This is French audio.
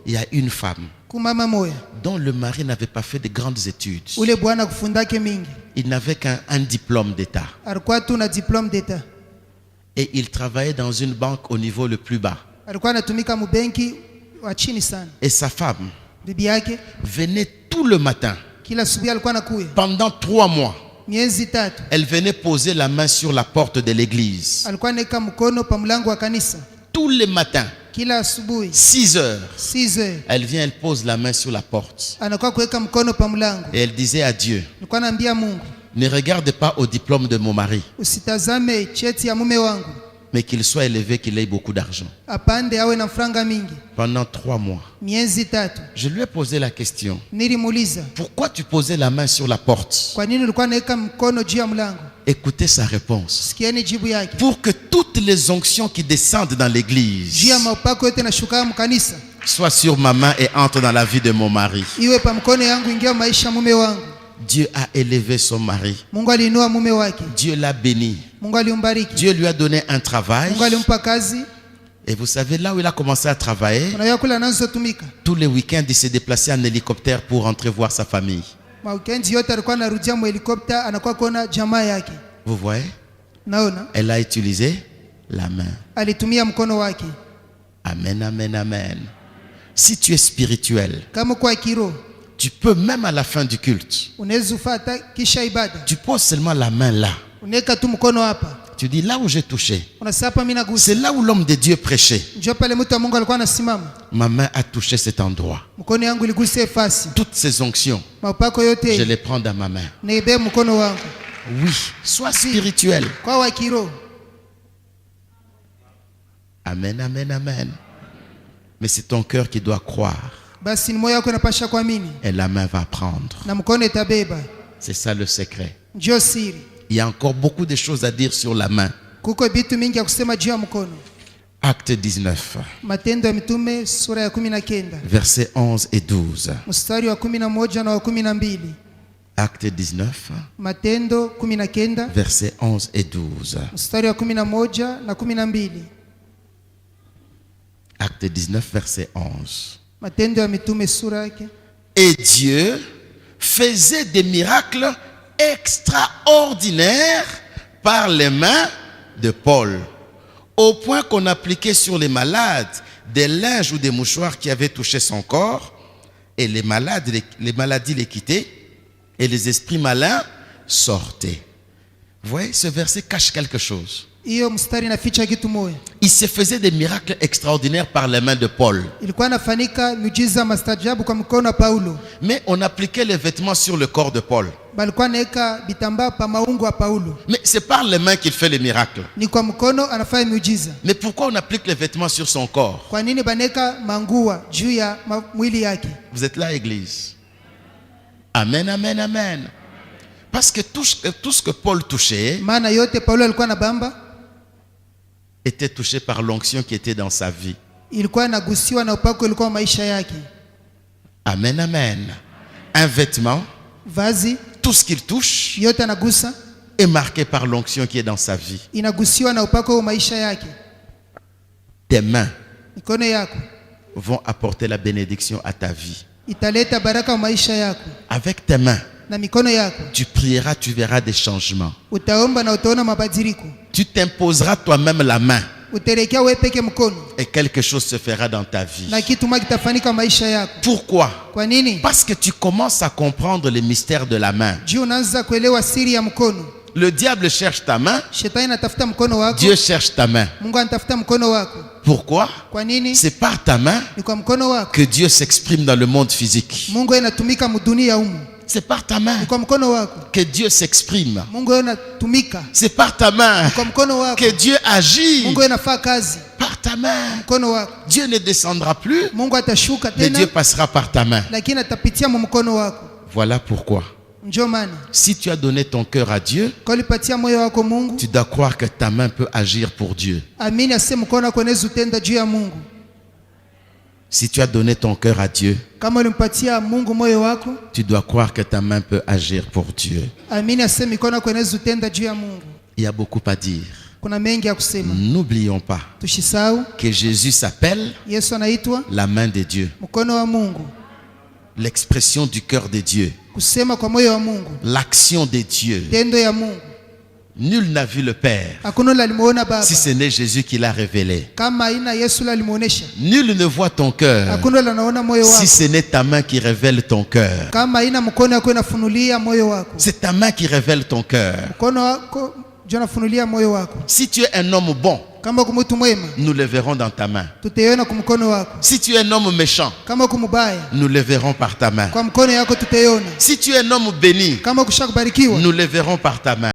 Il y a une femme dont le mari n'avait pas fait de grandes études. Il n'avait qu'un diplôme d'État. Et il travaillait dans une banque au niveau le plus bas. Et sa femme venait tout le matin. Pendant 3 mois, elle venait poser la main sur la porte de l'église. Tous les matins, 6 heures, elle vient, elle pose la main sur la porte. Et elle disait à Dieu, ne regarde pas au diplôme de mon mari, mais qu'il soit élevé, qu'il ait beaucoup d'argent. Pendant 3 mois, je lui ai posé la question, pourquoi tu posais la main sur la porte? Écoutez sa réponse. Pour que toutes les onctions qui descendent dans l'église soient sur ma main et entrent dans la vie de mon mari. Dieu a élevé son mari. Dieu l'a béni. Dieu lui a donné un travail. Et vous savez, là où il a commencé à travailler, tous les week-ends, il s'est déplacé en hélicoptère pour rentrer voir sa famille. Vous voyez? Elle a utilisé la main. Amen, amen, amen. Si tu es spirituel, tu peux même à la fin du culte, tu poses seulement la main là. Tu dis là où j'ai touché, c'est là où l'homme de Dieu prêchait. Ma main a touché cet endroit. Toutes ces onctions, je les prends dans ma main. Oui, sois spirituel. Amen, amen, amen. Mais c'est ton cœur qui doit croire. Et la main va prendre. C'est ça le secret. Il y a encore beaucoup de choses à dire sur la main. Acte 19. Versets 11 et 12. Acte 19. Versets 11 et 12. Acte 19, verset 11. Et Dieu faisait des miracles extraordinaires par les mains de Paul, au point qu'on appliquait sur les malades des linges ou des mouchoirs qui avaient touché son corps, et les maladies les quittaient, et les esprits malins sortaient. Vous voyez, ce verset cache quelque chose. Il se faisait des miracles extraordinaires par les mains de Paul. Mais on appliquait les vêtements sur le corps de Paul. Mais c'est par les mains qu'il fait les miracles. Mais pourquoi on applique les vêtements sur son corps? Vous êtes là, église? Amen, amen, amen. Parce que tout ce que Paul touchait était touché par l'onction qui était dans sa vie. Amen, amen. Un vêtement, tout ce qu'il touche est marqué par l'onction qui est dans sa vie. Tes mains vont apporter la bénédiction à ta vie. Avec tes mains, tu prieras, tu verras des changements. Tu t'imposeras toi-même la main. Et quelque chose se fera dans ta vie. Pourquoi? Parce que tu commences à comprendre les mystères de la main. Le diable cherche ta main. Dieu cherche ta main. Pourquoi? C'est par ta main que Dieu s'exprime dans le monde physique. C'est par ta main que Dieu s'exprime. C'est par ta main que Dieu agit. Par ta main. Dieu ne descendra plus, mais Dieu passera par ta main. Voilà pourquoi. Si tu as donné ton cœur à Dieu, tu dois croire que ta main peut agir pour Dieu. Si tu as donné ton cœur à Dieu, tu dois croire que ta main peut agir pour Dieu. Il y a beaucoup à dire. N'oublions pas que Jésus s'appelle la main de Dieu, l'expression du cœur de Dieu, l'action de Dieu. Nul n'a vu le Père si ce n'est Jésus qui l'a révélé. Nul ne voit ton cœur si ce n'est ta main qui révèle ton cœur. C'est ta main qui révèle ton cœur. Si tu es un homme bon, nous le verrons dans ta main. Si tu es un homme méchant, nous le verrons par ta main. Si tu es un homme béni, nous le verrons par ta main.